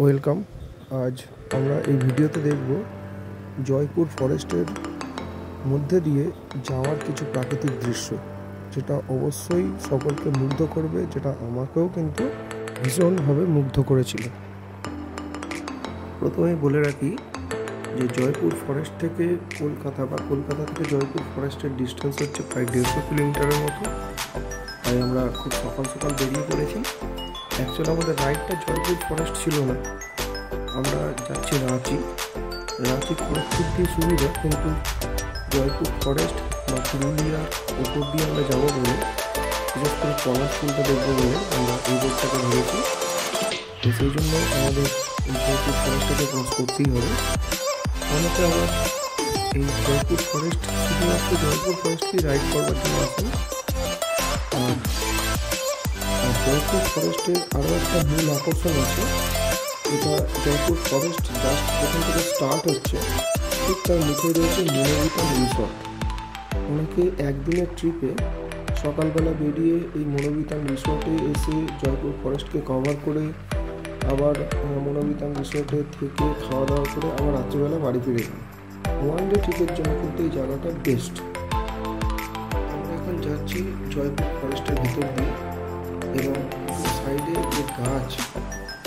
Welcome. আজ আমরা এই ভিডিওতে দেখব জয়পুর ফরেস্টের মধ্যে দিয়ে যাওয়ার কিছু প্রাকৃতিক দৃশ্য, যেটা অবশ্যই সকলকে মুগ্ধ করবে, যেটা আমাকেও কিন্তু ভীষণভাবে মুগ্ধ করেছিল। প্রথমেই বলে রাখি যে জয়পুর ফরেস্ট থেকে কলকাতা থেকে জয়পুর ফরেস্টের ডিস্টেন্স হচ্ছে প্রায় 150 কিলোমিটারের মতো। তাই আমরা খুব সকাল সকাল বেরিয়ে পড়েছি। অ্যাকচুয়ালি আমাদের রাইডটা জয়পুর ফরেস্ট ছিল না, আমরা যাচ্ছি রাঁচি খড়গপুর দিয়ে সুবিধা, কিন্তু জয়পুর ফরেস্ট বা পুরুলিয়ার উপর দিয়ে আমরা যাবো বলে, বিশেষ করে পলাশ ফুলটা দেখবো বলে আমরা এই রোডটাকে ধরেছি। তো সেই জন্য আমাদের এই জয়পুর ফরেস্টটাকে ক্রস করতেই হবে। অনেকে আবার এই জয়পুর ফরেস্ট শুধুমাত্র জয়পুর ফরেস্টকেই রাইড করবার জন্য আসেন। আর জয়পুর ফরেস্টের আরও একটা মূল আকর্ষণ আছে, এটা জয়পুর ফরেস্ট জাস্ট যেখান থেকে স্টার্ট হচ্ছে ঠিক তার মুখে রয়েছে মনোবিতান রিসর্ট। অনেকে একদিনের ট্রিপে সকালবেলা বেরিয়ে এই মনোবিতান রিসর্টে এসে জয়পুর ফরেস্টকে কভার করে আবার মনোবিতান রিসর্টে থেকে খাওয়া দাওয়া করে আবার রাত্রিবেলা বাড়ি ফিরে যান। ওয়ান ডে ট্রিপের জন্য কিন্তু এই জায়গাটা বেস্ট। আমরা এখন যাচ্ছি জয়পুর ফরেস্টের ভিতর দিয়ে, এবং সাইডে যে গাছ,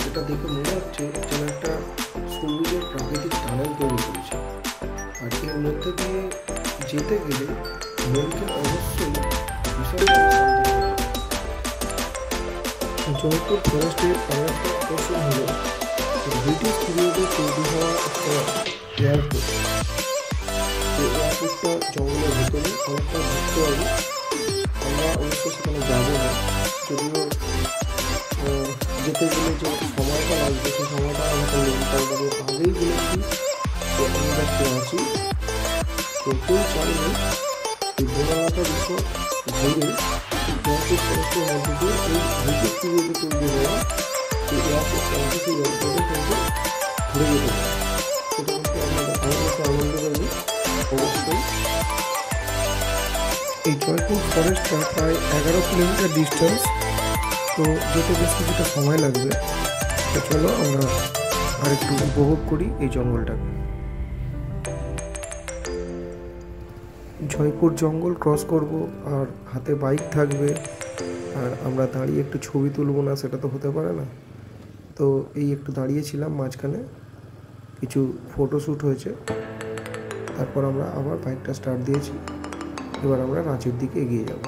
এটা দেখে মনে হচ্ছে যেন একটা সবুজের প্রাকৃতিক টানেল তৈরি করেছে। আর এর মধ্যে দিয়ে যেতে গেলে মনকে অবশ্যই ভীষণ জয়পুর ফরেস্টের আরও একটা আকর্ষণ হল ব্রিটিশ পিরিয়ডে তৈরি হওয়া একটা এয়ারপোর্ট। এই এয়ারপোর্টটা জঙ্গলের ভেতরে অনেকটা ঘুরতে হবে। আমরা অবশ্যই সেখানে যাবো না, যদিও যেতে গেলে যে সময়টা লাগবে সেই সময়টা আমাকে নির্ধারণ করবো। আগেই বলেছি যে আমরা আছি, তো কেউ চাইলে এই বনলতা রিসোর্ট ঘুরে জয়পুর ফরেস্টের মধ্যে দিয়ে এই ব্রিটিশ পিরিয়ডে তৈরি হওয়া এই এয়ারপোর্টটা সেই এয়ারপোর্টে কিন্তু ঘুরে যেতে পারে। সেটা কিন্তু আমাদের কাছে আনন্দ পাবে অবশ্যই। এই জয়পুর ফরেস্টটা প্রায় 11 কিলোমিটার ডিস্টেন্স, তো যেতে বেশ কিছুটা সময় লাগবে। তো চলো আমরা আরেকটু উপভোগ করি এই জঙ্গলটাকে। জয়পুর জঙ্গল ক্রস করব, আর হাতে বাইক থাকবে, আর আমরা দাঁড়িয়ে একটু ছবি তুলব না, সেটা তো হতে পারে না। তো এই একটু দাঁড়িয়েছিলাম মাঝখানে, কিছু ফটোশ্যুট হয়েছে, তারপর আমরা আবার বাইকটা স্টার্ট দিয়েছি। এবার আমরা রাঁচির দিকে এগিয়ে যাব।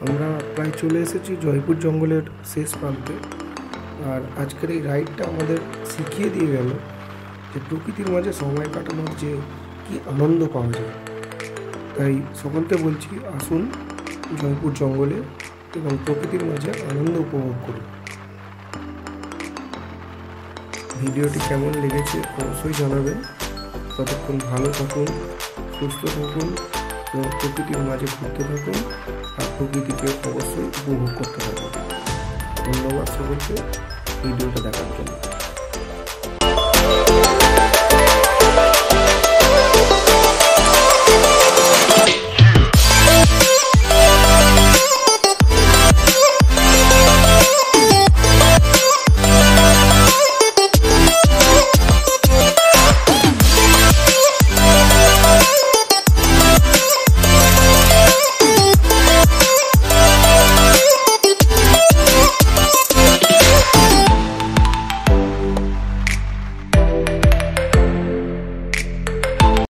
আমরা প্রায় চলে এসেছি জয়পুর জঙ্গলের শেষ প্রান্তে। আর আজকের এই রাইডটা আমাদের শিখিয়ে দিয়ে গেল যে প্রকৃতির মাঝে সময় কাটানোর যে কি আনন্দ পাওয়া যায়। তাই সকলকে বলছি, আসুন জয়পুর জঙ্গলে এবং প্রকৃতির মাঝে আনন্দ উপভোগ করুন। ভিডিওটি কেমন লেগেছে অবশ্যই জানাবেন। ততক্ষণ ভালো থাকুন, সুস্থ থাকুন এবং প্রকৃতির মাঝে ঘুরতে থাকুন আর প্রকৃতিকে অবশ্যই উপভোগ করতে থাকুন। ধন্যবাদ সকলকে ভিডিওটা দেখার জন্য।